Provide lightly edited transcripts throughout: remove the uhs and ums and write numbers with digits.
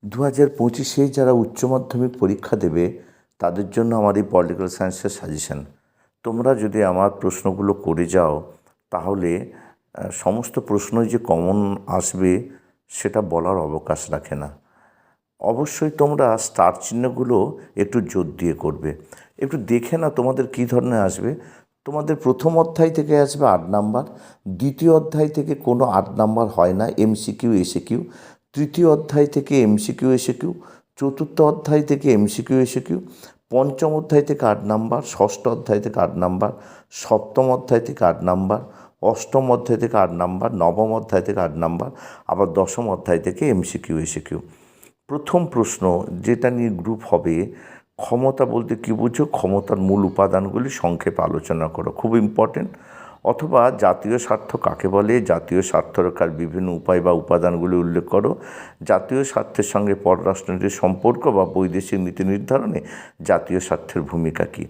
2025 যারা উচ্চ মাধ্যমিক পরীক্ষা দেবে তাদের জন্য আমার এই পলিটিক্যাল সায়েন্সের সাজেশন। তোমরা যদি আমার প্রশ্নগুলো করে যাও তাহলে সমস্ত প্রশ্নই যে কমন আসবে সেটা বলার অবকাশ রাখে না। অবশ্যই তোমরা স্টার চিহ্নগুলো একটু জোর দিয়ে করবে। একটু দেখে না তোমাদের কী ধরনের আসবে। তোমাদের প্রথম অধ্যায় থেকে আসবে 8 নাম্বার, দ্বিতীয় অধ্যায় থেকে কোনো 8 নাম্বার হয় না, এমসিকিউ এসএকিউ। তৃতীয় অধ্যায় থেকে এমসিকিউ এসএকিউ, চতুর্থ অধ্যায় থেকে এমসিকিউ এসএকিউ, পঞ্চম অধ্যায় থেকে 8 নাম্বার, ষষ্ঠ অধ্যায় থেকে 8 নাম্বার, সপ্তম অধ্যায় থেকে 8 নাম্বার, অষ্টম অধ্যায় থেকে 8 নাম্বার, নবম অধ্যায় থেকে 8 নাম্বার, আবার দশম অধ্যায় থেকে এমসিকিউ এসএকিউ। প্রথম প্রশ্ন যেটা নিয়ে গ্রুপ হবে, ক্ষমতা বলতে কী বুঝো, ক্ষমতার মূল উপাদানগুলি সংক্ষেপে আলোচনা করো, খুব ইম্পর্টেন্ট। অথবা জাতীয় স্বার্থ কাকে বলে, জাতীয় স্বার্থ রক্ষার বিভিন্ন উপায় বা উপাদানগুলি উল্লেখ করো। জাতীয় স্বার্থের সঙ্গে পররাষ্ট্রনীতির সম্পর্ক বা বৈদেশিক নীতি নির্ধারণে জাতীয় স্বার্থের ভূমিকা কী।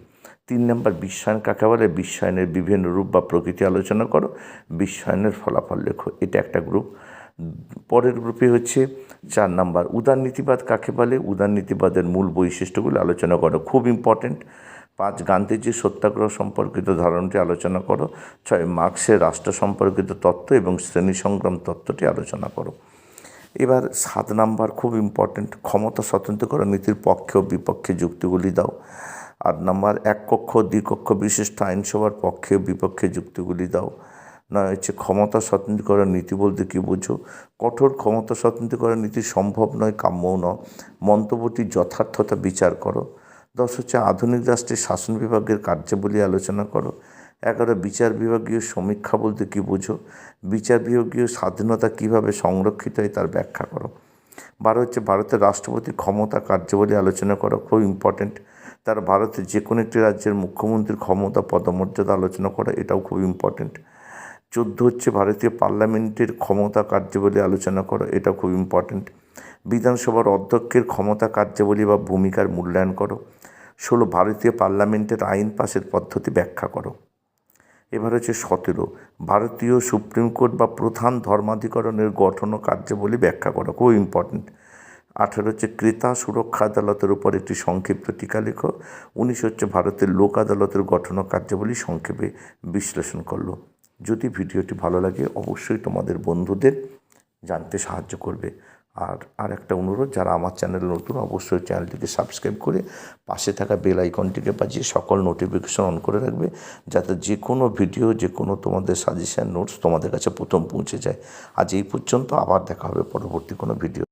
3 নম্বর, বিশ্বায়ন কাকে বলে, বিশ্বায়নের বিভিন্ন রূপ বা প্রকৃতি আলোচনা করো, বিশ্বায়নের ফলাফল লেখো। এটা একটা গ্রুপ। পরের গ্রুপে হচ্ছে 4 নাম্বার, উদারনীতিবাদ কাকে বলে, উদারনীতিবাদের মূল বৈশিষ্ট্যগুলো আলোচনা করো, খুব ইম্পর্টেন্ট। 5, গান্ধীজির সত্যাগ্রহ সম্পর্কিত ধারণাটি আলোচনা করো। 6, মার্ক্সের রাষ্ট্র সম্পর্কিত তত্ত্ব এবং শ্রেণী সংগ্রাম তত্ত্বটি আলোচনা করো। এবার 7 নাম্বার খুব ইম্পর্টেন্ট, ক্ষমতা স্বতন্ত্রকরণ নীতির পক্ষে ও বিপক্ষে যুক্তিগুলি দাও। 8 নাম্বার, এক কক্ষ দ্বিকক্ষ বিশিষ্ট আইনসভার পক্ষে ও বিপক্ষে যুক্তিগুলি দাও। 9 হচ্ছে ক্ষমতা স্বতন্ত্রীকরণ নীতি বলতে কী বুঝো, কঠোর ক্ষমতা স্বতন্ত্রীকরণ নীতি সম্ভব নয়, কাম্যও নয়, মন্তব্যটির যথার্থতা বিচার করো। 10 হচ্ছে আধুনিক রাষ্ট্রের শাসন বিভাগের কার্যাবলী আলোচনা করো। 11, বিচার বিভাগীয় সমীক্ষা বলতে কী বুঝো, বিচার বিভাগীয় স্বাধীনতা কীভাবে সংরক্ষিত হয় তার ব্যাখ্যা করো। 12 হচ্ছে ভারতের রাষ্ট্রপতির ক্ষমতা কার্যাবলী আলোচনা করো, খুব ইম্পর্টেন্ট। তার ভারতের যে কোনো একটি রাজ্যের মুখ্যমন্ত্রীর ক্ষমতা পদমর্যাদা আলোচনা করা, এটাও খুব ইম্পর্টেন্ট। 14 হচ্ছে ভারতীয় পার্লামেন্টের ক্ষমতা কার্যাবলী আলোচনা করো, এটা খুব ইম্পর্টেন্ট। বিধানসভার অধ্যক্ষের ক্ষমতা কার্যাবলী বা ভূমিকার মূল্যায়ন করো। 16, ভারতীয় পার্লামেন্টের আইন পাশের পদ্ধতি ব্যাখ্যা করো। এবার হচ্ছে 17, ভারতীয় সুপ্রিম কোর্ট বা প্রধান ধর্মাধিকরণের গঠন ও কার্যাবলী ব্যাখ্যা করো, খুব ইম্পর্টেন্ট। 18 হচ্ছে ক্রেতা সুরক্ষা আদালতের উপর একটি সংক্ষিপ্ত টিকা লেখো। 19 হচ্ছে ভারতের লোক আদালতের গঠন ও কার্যাবলী সংক্ষেপে বিশ্লেষণ করলো। যদি ভিডিওটি ভালো লাগে অবশ্যই তোমাদের বন্ধুদের জানতে সাহায্য করবে। আর একটা অনুরোধ, যারা আমার চ্যানেলে নতুন অবশ্যই চ্যানেলটিকে সাবস্ক্রাইব করে পাশে থাকা বেল আইকনটিকে বাজিয়ে সকল নোটিফিকেশন অন করে রাখবে, যাতে যে কোনো ভিডিও, যে কোনো তোমাদের সাজেশন নোটস তোমাদের কাছে প্রথম পৌঁছে যায়। আজ এই পর্যন্ত, আবার দেখা হবে পরবর্তী কোনো ভিডিও।